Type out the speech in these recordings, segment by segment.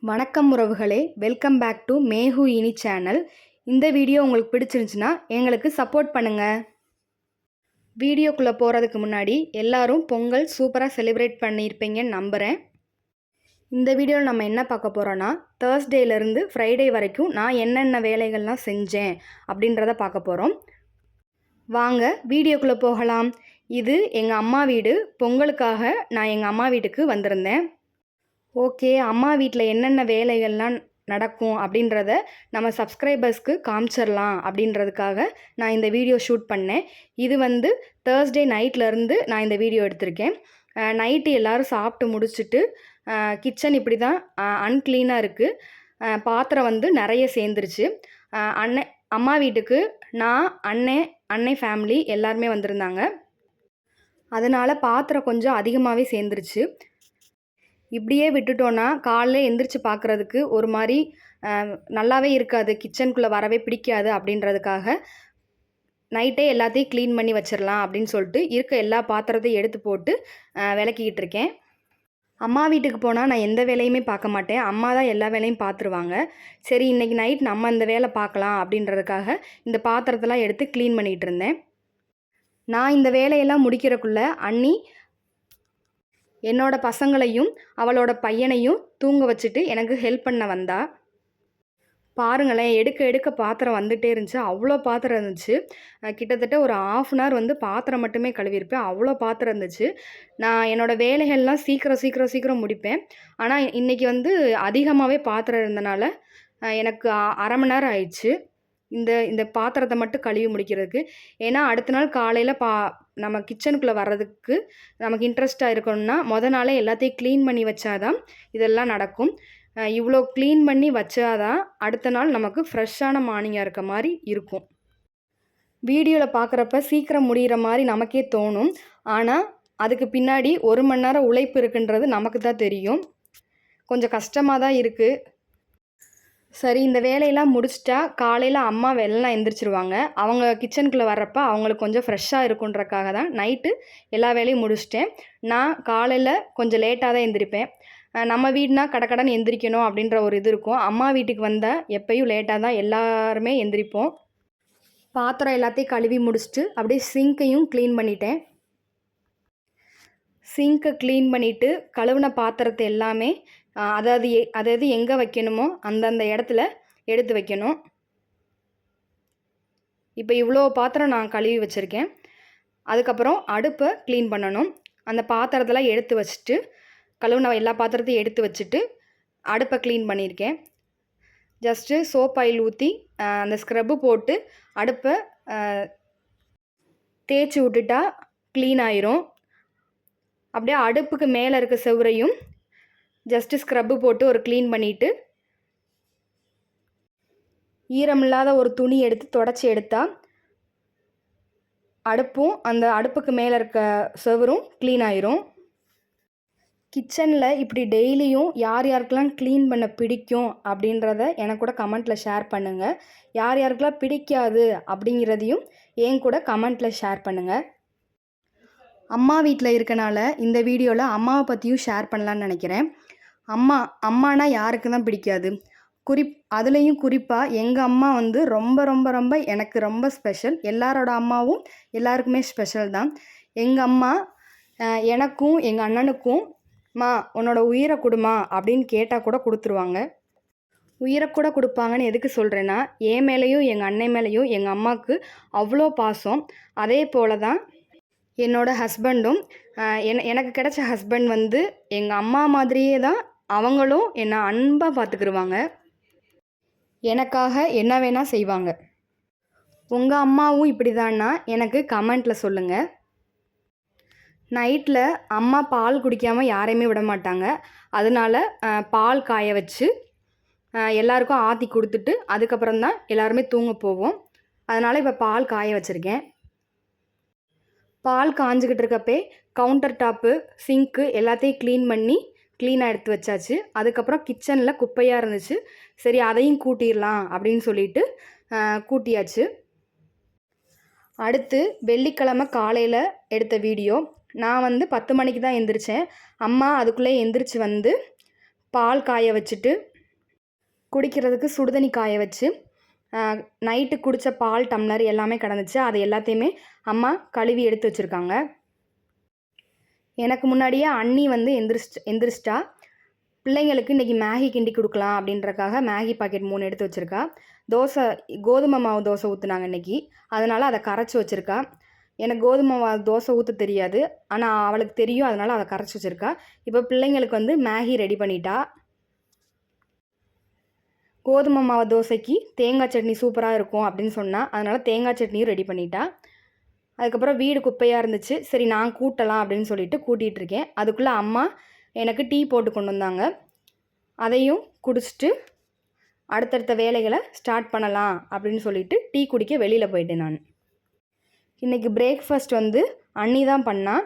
வணக்கம் உறவுகளே, welcome back to மேஹு இனி சேனல். இந்த வீடியோ உங்களுக்கு பிடிச்சிருந்துச்சுன்னா எங்களுக்கு சப்போர்ட் பண்ணுங்கள். வீடியோக்குள்ளே போகிறதுக்கு முன்னாடி எல்லாரும் பொங்கல் சூப்பராக செலிப்ரேட் பண்ணியிருப்பீங்கன்னு நம்புகிறேன். இந்த வீடியோவில் நம்ம என்ன பார்க்க போகிறோன்னா, தேர்ஸ்டேலேருந்து ஃப்ரைடே வரைக்கும் நான் என்னென்ன வேலைகள்லாம் செஞ்சேன் அப்படின்றத பார்க்க போகிறோம். வாங்க வீடியோக்குள்ளே போகலாம். இது எங்கள் அம்மா வீடு. பொங்கலுக்காக நான் எங்கள் அம்மா வீட்டுக்கு வந்திருந்தேன். ஓகே, அம்மா வீட்டில் என்னென்ன வேலைகள்லாம் நடக்கும் அப்படின்றத நம்ம சப்ஸ்கிரைபர்ஸ்க்கு காமிச்சிடலாம் அப்படின்றதுக்காக நான் இந்த வீடியோ ஷூட் பண்ணேன். இது வந்து தேர்ஸ்டே நைட்லேருந்து நான் இந்த வீடியோ எடுத்திருக்கேன். நைட்டு எல்லோரும் சாப்பிட்டு முடிச்சுட்டு கிச்சன் இப்படி தான் அன்க்ளீனாக இருக்குது. பாத்திரம் வந்து நிறைய சேர்ந்துருச்சு. அம்மா வீட்டுக்கு நான் அன்னை ஃபேமிலி எல்லாருமே வந்திருந்தாங்க. அதனால் பாத்திரம் கொஞ்சம் அதிகமாகவே சேர்ந்துருச்சு. இப்படியே விட்டுட்டோன்னா காலையில் எந்திரிச்சு பார்க்குறதுக்கு ஒரு மாதிரி நல்லாவே இருக்காது, கிச்சனுக்குள்ளே வரவே பிடிக்காது. அப்படின்றதுக்காக நைட்டே எல்லாத்தையும் க்ளீன் பண்ணி வச்சிடலாம் அப்படின்னு சொல்லிட்டு இருக்க எல்லா பாத்திரத்தையும் எடுத்து போட்டு விளக்கிக்கிட்டு இருக்கேன். அம்மா வீட்டுக்கு போனால் நான் எந்த வேலையுமே பார்க்க மாட்டேன், அம்மா தான் எல்லா வேலையும் பார்த்துருவாங்க. சரி, இன்றைக்கி நைட் நம்ம இந்த வேலை பார்க்கலாம் அப்படின்றதுக்காக இந்த பாத்திரத்தெல்லாம் எடுத்து க்ளீன் பண்ணிகிட்டு இருந்தேன். நான் இந்த வேலையெல்லாம் முடிக்கிறக்குள்ளே அண்ணி என்னோட பசங்களையும் அவளோட பையனையும் தூங்க வச்சுட்டு எனக்கு ஹெல்ப் பண்ண வந்தா. பாருங்களேன், எடுக்க பாத்திரம் வந்துகிட்டே இருந்துச்சு. அவ்வளோ பாத்திரம் இருந்துச்சு. கிட்டத்தட்ட ஒரு 1/2 hour வந்து பாத்திரம் மட்டுமே கழுவிருப்பேன். அவ்வளோ பாத்திரம் இருந்துச்சு. நான் என்னோடய வேலைகள்லாம் சீக்கிரம் முடிப்பேன். ஆனால் இன்றைக்கி வந்து அதிகமாகவே பாத்திரம் இருந்தனால எனக்கு 1/2 மணி நேரம் ஆயிடுச்சு இந்த பாத்திரத்தை மட்டும் கழுவி முடிக்கிறதுக்கு. ஏன்னா அடுத்த நாள் காலையில் நம்ம கிச்சனுக்குள்ளே வர்றதுக்கு நமக்கு இன்ட்ரெஸ்ட்டாக இருக்கணும்னா நாளே எல்லாத்தையும் க்ளீன் பண்ணி வச்சாதான் இதெல்லாம் நடக்கும். இவ்வளோ க்ளீன் பண்ணி வச்சாதான் அடுத்த நாள் நமக்கு ஃப்ரெஷ்ஷான மார்னிங்காக இருக்க மாதிரி இருக்கும். வீடியோவில் பார்க்குறப்ப சீக்கிரம் முடிகிற மாதிரி நமக்கே தோணும். ஆனால் அதுக்கு பின்னாடி 1 மணி நேரம் உழைப்பு இருக்குன்றது நமக்கு தான் தெரியும். கொஞ்சம் கஷ்டமாக தான் இருக்குது. சரி, இந்த வேலையெல்லாம் முடிச்சிட்டா காலையில் அம்மா வெள்ளம் எந்திரிச்சிருவாங்க. அவங்க கிச்சனுக்குள்ளே வர்றப்ப அவங்களுக்கு கொஞ்சம் ஃப்ரெஷ்ஷாக இருக்குன்றக்காக தான் நைட்டு எல்லா வேலையும் முடிச்சிட்டேன். நான் காலையில் கொஞ்சம் லேட்டாக தான் எந்திரிப்பேன். நம்ம வீடுனா கடக்கடன்னு எந்திரிக்கணும் அப்படின்ற ஒரு இது இருக்கும். அம்மா வீட்டுக்கு வந்தால் எப்பயும் லேட்டாக தான் எல்லாருமே எந்திரிப்போம். பாத்திரம் எல்லாத்தையும் கழுவி முடிச்சுட்டு அப்படியே சிங்கையும் க்ளீன் பண்ணிட்டேன். சிங்க்கை க்ளீன் பண்ணிவிட்டு கழுவின பாத்திரத்தை எல்லாமே அதாவது எங்கே வைக்கணுமோ அந்தந்த இடத்துல எடுத்து வைக்கணும். இப்போ இவ்வளோ பாத்திரம் நான் கழுவி வச்சுருக்கேன். அதுக்கப்புறம் அடுப்பை க்ளீன் பண்ணணும். அந்த பாத்திரத்தெல்லாம் எடுத்து வச்சுட்டு கழுவின எல்லா பாத்திரத்தையும் எடுத்து வச்சுட்டு அடுப்பை க்ளீன் பண்ணியிருக்கேன். ஜஸ்ட்டு சோப் ஆயில் ஊற்றி அந்த ஸ்க்ரப்பு போட்டு அடுப்பை தேய்ச்சி விட்டுட்டா க்ளீன் ஆயிரும். அப்படியே அடுப்புக்கு மேலே இருக்க செவுரையும் ஜஸ்ட்டு ஸ்க்ரப்பு போட்டு ஒரு க்ளீன் பண்ணிவிட்டு ஈரமில்லாத ஒரு துணி எடுத்து தொடச்சி எடுத்தால் அடுப்பும் அந்த அடுப்புக்கு மேலே இருக்க செவரும் க்ளீன் ஆயிரும். கிச்சனில் இப்படி டெய்லியும் யாருக்கெல்லாம் க்ளீன் பண்ண பிடிக்கும் அப்படின்றத எனக்கு கூட கமெண்ட்டில் ஷேர் பண்ணுங்கள். யாருக்கெல்லாம் பிடிக்காது அப்படிங்கிறதையும் என் கூட கமெண்ட்டில் ஷேர் பண்ணுங்கள். அம்மா வீட்டில் இருக்கனால இந்த வீடியோவில் அம்மாவை பற்றியும் ஷேர் பண்ணலான்னு நினைக்கிறேன். அம்மானா யாருக்கு தான் பிடிக்காது? அதுலேயும் குறிப்பாக எங்கள் அம்மா வந்து ரொம்ப ரொம்ப ரொம்ப எனக்கு ரொம்ப ஸ்பெஷல். எல்லாரோட அம்மாவும் எல்லாருக்குமே ஸ்பெஷல் தான். எங்கள் அம்மா எனக்கும் எங்கள் அண்ணனுக்கும் உன்னோட உயிரை கொடுமா அப்படின்னு கேட்டால் கூட கொடுத்துருவாங்க. உயிரை கூட கொடுப்பாங்கன்னு எதுக்கு சொல்கிறேன்னா, என் மேலேயும் எங்கள் அண்ணன் மேலேயும் எங்கள் அம்மாவுக்கு அவ்வளோ பாசம். அதே போல் தான் என்னோடய ஹஸ்பண்டும். எனக்கு கிடைச்ச ஹஸ்பண்ட் வந்து எங்கள் அம்மா மாதிரியே தான் அவங்களும் என்னை அன்பாக பார்த்துக்கிடுவாங்க. எனக்காக என்ன வேணால் செய்வாங்க. உங்கள் அம்மாவும் இப்படி தான்னா எனக்கு கமெண்ட்டில் சொல்லுங்கள். நைட்டில் அம்மா பால் குடிக்காமல் யாரையுமே விட மாட்டாங்க. அதனால பால் காய வச்சு எல்லாருக்கும் ஆற்றி கொடுத்துட்டு அதுக்கப்புறம் தான் எல்லாருமே தூங்க போவோம். அதனால் இப்போ பால் காய வச்சுருக்கேன். பால் காஞ்சிக்கிட்டு இருக்கப்பே கவுண்டர் டாப்பு, சிங்க்கு எல்லாத்தையும் க்ளீனாக எடுத்து வச்சாச்சு. அதுக்கப்புறம் கிச்சனில் குப்பையாக இருந்துச்சு. சரி, அதையும் கூட்டிடலாம் அப்படின்னு சொல்லிட்டு கூட்டியாச்சு. அடுத்து வெள்ளிக்கிழமை காலையில் எடுத்த வீடியோ. நான் வந்து 10 மணிக்கு தான் எந்திரிச்சேன். அம்மா அதுக்குள்ளே எந்திரிச்சு வந்து பால் காய வச்சுட்டு குடிக்கிறதுக்கு சுடுதண்ணி காய வச்சு நைட்டு குடித்த பால் டம்ளர் எல்லாமே கிடந்துச்சு. அது எல்லாத்தையுமே அம்மா கழுவி எடுத்து வச்சுருக்காங்க. எனக்கு முன்னாடியே அண்ணி வந்து எந்திரிச்சிட்டா. பிள்ளைங்களுக்கு இன்றைக்கி மேகி கிண்டி கொடுக்கலாம் அப்படின்றக்காக மேகி பாக்கெட் 3 எடுத்து வச்சுருக்கா. தோசை கோதுமை மாவு தோசை ஊற்றுனாங்க இன்றைக்கி, அதனால் அதை கரைச்சி வச்சுருக்கா. எனக்கு கோதுமை மாவு தோசை ஊற்ற தெரியாது, ஆனால் அவளுக்கு தெரியும், அதனால் அதை கரைச்சி வச்சுருக்கா. இப்போ பிள்ளைங்களுக்கு வந்து மேகி ரெடி பண்ணிட்டா. கோதுமை மாவு தோசைக்கு தேங்காய் சட்னி சூப்பராக இருக்கும் அப்படின்னு சொன்னால், அதனால் தேங்காய் சட்னியும் ரெடி பண்ணிட்டா. அதுக்கப்புறம் வீடு குப்பையாக இருந்துச்சு, சரி நான் கூட்டலாம் அப்படின்னு சொல்லிட்டு கூட்டிகிட்ருக்கேன். அதுக்குள்ளே அம்மா எனக்கு டீ போட்டு கொண்டு வந்தாங்க. அதையும் குடிச்சிட்டு அடுத்தடுத்த வேலைகளை ஸ்டார்ட் பண்ணலாம் அப்படின்னு சொல்லிட்டு டீ குடிக்க வெளியில் போயிட்டேன் நான். இன்றைக்கி பிரேக்ஃபாஸ்ட் வந்து அண்ணி தான் பண்ணா.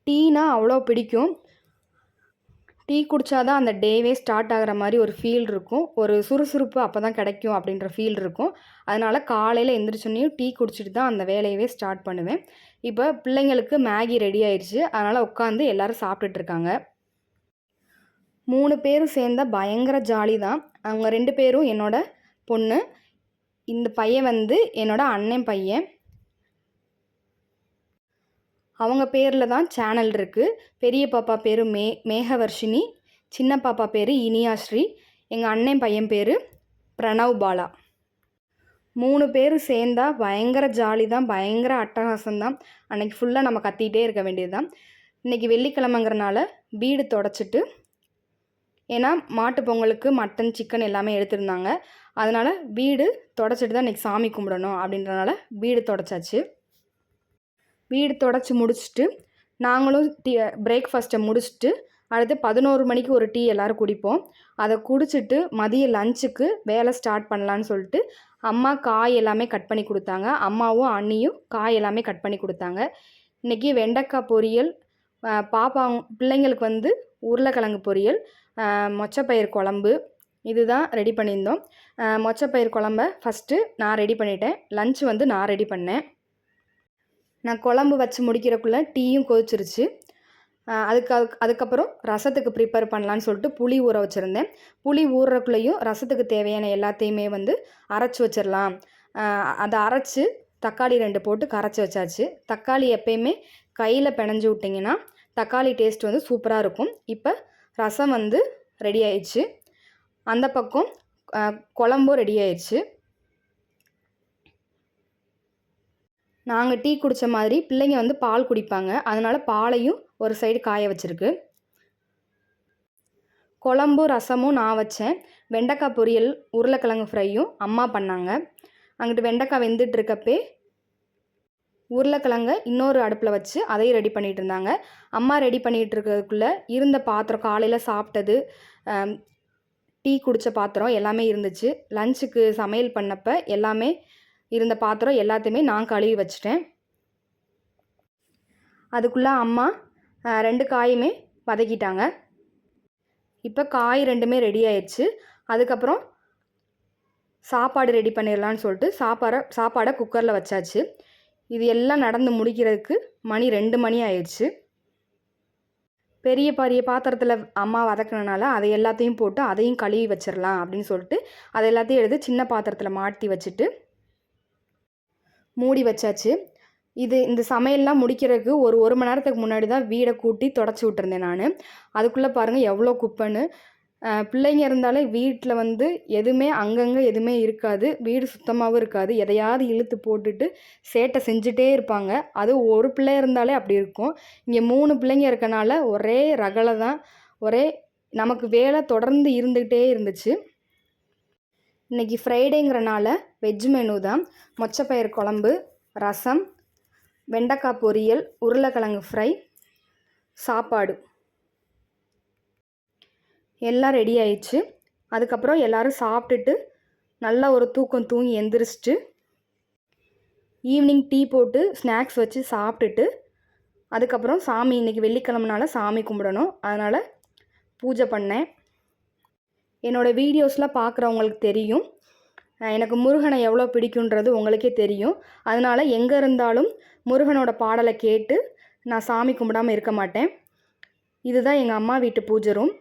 டீனா அவ்வளோ பிடிக்கும். டீ குடித்தாதான் அந்த டேவே ஸ்டார்ட் ஆகிற மாதிரி ஒரு ஃபீல் இருக்கும், ஒரு சுறுசுறுப்பு அப்போ தான் கிடைக்கும் அப்படின்ற ஃபீல் இருக்கும். அதனால் காலையில் எந்திரிச்சோன்னையும் டீ குடிச்சிட்டு தான் அந்த வேலையவே ஸ்டார்ட் பண்ணுவேன். இப்போ பிள்ளைங்களுக்கு மேகி ரெடி ஆயிடுச்சு, அதனால் உட்காந்து எல்லோரும் சாப்பிட்டுட்ருக்காங்க. 3 பேரும் சேர்ந்தால் பயங்கர ஜாலி தான். அவங்க 2 பேரும் என்னோட பொண்ணு, இந்த பையன் வந்து என்னோட அண்ணன் பையன். அவங்க பேரில் தான் சேனல் இருக்குது. பெரிய பாப்பா பேர் மேகவர்ஷினி, சின்ன பாப்பா பேர் இனியாஸ்ரீ, எங்கள் அண்ணன் பையன் பேர் பிரணவ் பாலா. 3 பேரும் சேர்ந்தால் பயங்கர ஜாலி தான், பயங்கர அட்டகாசம்தான். அன்றைக்கி ஃபுல்லாக நம்ம கத்திகிட்டே இருக்க வேண்டியது தான். இன்றைக்கி வெள்ளிக்கிழமைங்கிறனால வீடு தொடச்சிட்டு, ஏன்னா மாட்டு பொங்கலுக்கு மட்டன் சிக்கன் எல்லாமே எடுத்திருந்தாங்க, அதனால் வீடு தொடச்சிட்டு தான் இன்றைக்கி சாமி கும்பிடணும் அப்படின்றனால வீடு தொடச்சாச்சு. வீடு தொடச்சி முடிச்சுட்டு நாங்களும் பிரேக்ஃபாஸ்ட்டை முடிச்சுட்டு அடுத்து 11 மணிக்கு ஒரு டீ எல்லோரும் குடிப்போம். அதை குடிச்சிட்டு மதிய லஞ்சுக்கு வேலை ஸ்டார்ட் பண்ணலான்னு சொல்லிட்டு அம்மா காய் எல்லாமே கட் பண்ணி கொடுத்தாங்க. அம்மாவும் அண்ணியும் காய் எல்லாமே கட் பண்ணி கொடுத்தாங்க. இன்றைக்கி வெண்டைக்காய் பொரியல், பிள்ளைங்களுக்கு வந்து உருளைக்கிழங்கு பொரியல், மொச்சப்பயிர் குழம்பு, இதுதான் ரெடி பண்ணியிருந்தோம். மொச்சப்பயிர் குழம்ப ஃபஸ்ட்டு நான் ரெடி பண்ணிட்டேன். லஞ்ச் வந்து நான் ரெடி பண்ணேன். நான் குழம்பு வச்சு முடிக்கிறக்குள்ளே டீயும் கொதிச்சிருச்சு. அதுக்கப்புறம் ரசத்துக்கு ப்ரிப்பேர் பண்ணலான்னு சொல்லிட்டு புளி ஊற வச்சுருந்தேன். புளி ஊறுறக்குள்ளேயும் ரசத்துக்கு தேவையான எல்லாத்தையுமே வந்து அரைச்சி வச்சிடலாம். அதை அரைச்சி தக்காளி 2 போட்டு கரைச்சி வச்சாச்சு. தக்காளி எப்பயுமே கையில் பிணைஞ்சு விட்டிங்கன்னா தக்காளி டேஸ்ட் வந்து சூப்பராக இருக்கும். இப்போ ரசம் வந்து ரெடி ஆயிடுச்சு. அந்த பக்கம் குழம்பும் ரெடி ஆயிடுச்சு. நாங்கள் டீ குடித்த மாதிரி பிள்ளைங்க வந்து பால் குடிப்பாங்க, அதனால் பாலையும் ஒரு சைடு காய வச்சுருக்கு. குழம்பும் ரசமும் நான் வச்சேன். வெண்டைக்காய் பொரியல் உருளைக்கிழங்கு ஃப்ரையும் அம்மா பண்ணாங்க. அங்கிட்டு வெண்டைக்காய் வெந்துட்டுருக்கப்பே உருளைக்கிழங்க இன்னொரு அடுப்பில் வச்சு அதையும் ரெடி பண்ணிகிட்டு இருந்தாங்க. அம்மா ரெடி பண்ணிகிட்டு இருக்கிறதுக்குள்ளே இருந்த பாத்திரம், காலையில் சாப்பிட்டது, டீ குடித்த பாத்திரம் எல்லாமே இருந்துச்சு. லஞ்சுக்கு சமையல் பண்ணப்போ எல்லாமே இருந்த பாத்திரம் எல்லாத்தையுமே நான் கழுவி வச்சிட்டேன். அதுக்குள்ளே அம்மா 2 காயுமே வதக்கிட்டாங்க. இப்போ காய் 2மே ரெடி ஆயிடுச்சு. அதுக்கப்புறம் சாப்பாடு ரெடி பண்ணிடலான்னு சொல்லிட்டு சாப்பாடை குக்கரில் வச்சாச்சு. இது எல்லாம் நடந்து முடிக்கிறதுக்கு மணி 2 மணி ஆயிடுச்சு. பெரிய பாத்திரத்தில் அம்மா வதக்கினால அதை எல்லாத்தையும் போட்டு அதையும் கழுவி வச்சிடலாம் அப்படின்னு சொல்லிட்டு அதை எல்லாத்தையும் எடுத்து சின்ன பாத்திரத்தில் மாட்டி வச்சுட்டு மூடி வச்சாச்சு. இந்த சமையல்லாம் முடிக்கிறதுக்கு ஒரு மணி நேரத்துக்கு முன்னாடி தான் வீடை கூட்டி தொடச்சி விட்டுருந்தேன் நான். அதுக்குள்ளே பாருங்கள் எவ்வளோ குப்பைன்னு. பிள்ளைங்க இருந்தாலே வீட்டில் வந்து எதுவுமே அங்கங்கே எதுவுமே இருக்காது, வீடு சுத்தமாகவும் இருக்காது, எதையாவது இழுத்து போட்டுட்டு சேட்டை செஞ்சுட்டே இருப்பாங்க. அது ஒரு பிள்ளை இருந்தாலே அப்படி இருக்கும். இங்கே 3 பிள்ளைங்க இருக்கனால ஒரே ரகளை தான், ஒரே நமக்கு வேலை தொடர்ந்து இருந்துக்கிட்டே இருந்துச்சு. இன்றைக்கி ஃப்ரைடேங்கிறனால வெஜ் மெனு தான். மொச்சப்பயிர் குழம்பு, ரசம், வெண்டைக்காய் பொரியல், உருளைக்கிழங்கு ஃப்ரை, சாப்பாடு எல்லாம் ரெடி ஆயிடுச்சு. அதுக்கப்புறம் எல்லோரும் சாப்பிட்டுட்டு நல்லா ஒரு தூக்கம் தூங்கி எந்திரிச்சிட்டு ஈவினிங் டீ போட்டு ஸ்நாக்ஸ் வச்சு சாப்பிட்டுட்டு அதுக்கப்புறம் சாமி, இன்றைக்கி வெள்ளிக்கிழமைனால சாமி கும்பிடணும், அதனால் பூஜை பண்ணேன். என்னோடய வீடியோஸ்லாம் பார்க்குறவங்களுக்கு தெரியும், எனக்கு முருகனை எவ்வளோ பிடிக்குன்றது உங்களுக்கே தெரியும். அதனால் எங்கே இருந்தாலும் முருகனோட பாடலை கேட்டு நான் சாமி கும்பிடாமல் இருக்க மாட்டேன். இதுதான் எங்கள் அம்மா வீட்டு பூஜை ரூம்.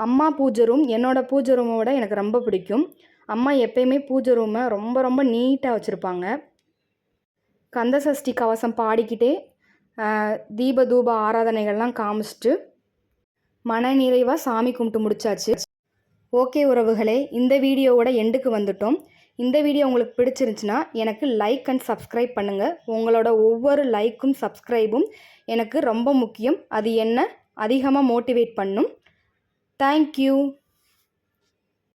அம்மா பூஜை ரூம் என்னோடய பூஜை ரூமோட எனக்கு ரொம்ப பிடிக்கும். அம்மா எப்பயுமே பூஜை ரூமை ரொம்ப ரொம்ப நீட்டாக வச்சுருப்பாங்க. கந்தசஷ்டி கவசம் பாடிக்கிட்டே தீப தூப ஆராதனைகள்லாம் காமிச்சிட்டு மன நிறைவாக சாமி கும்பிட்டு முடிச்சாச்சு. ஓகே உறவுகளே, இந்த வீடியோவோட எண்டுக்கு வந்துட்டோம். இந்த வீடியோ உங்களுக்கு பிடிச்சிருந்துச்சுன்னா எனக்கு லைக் அண்ட் சப்ஸ்கிரைப் பண்ணுங்கள். உங்களோட ஒவ்வொரு லைக்கும் சப்ஸ்கிரைபும் எனக்கு ரொம்ப முக்கியம். அது என்ன அதிகமாக மோட்டிவேட் பண்ணும். தேங்க்யூ.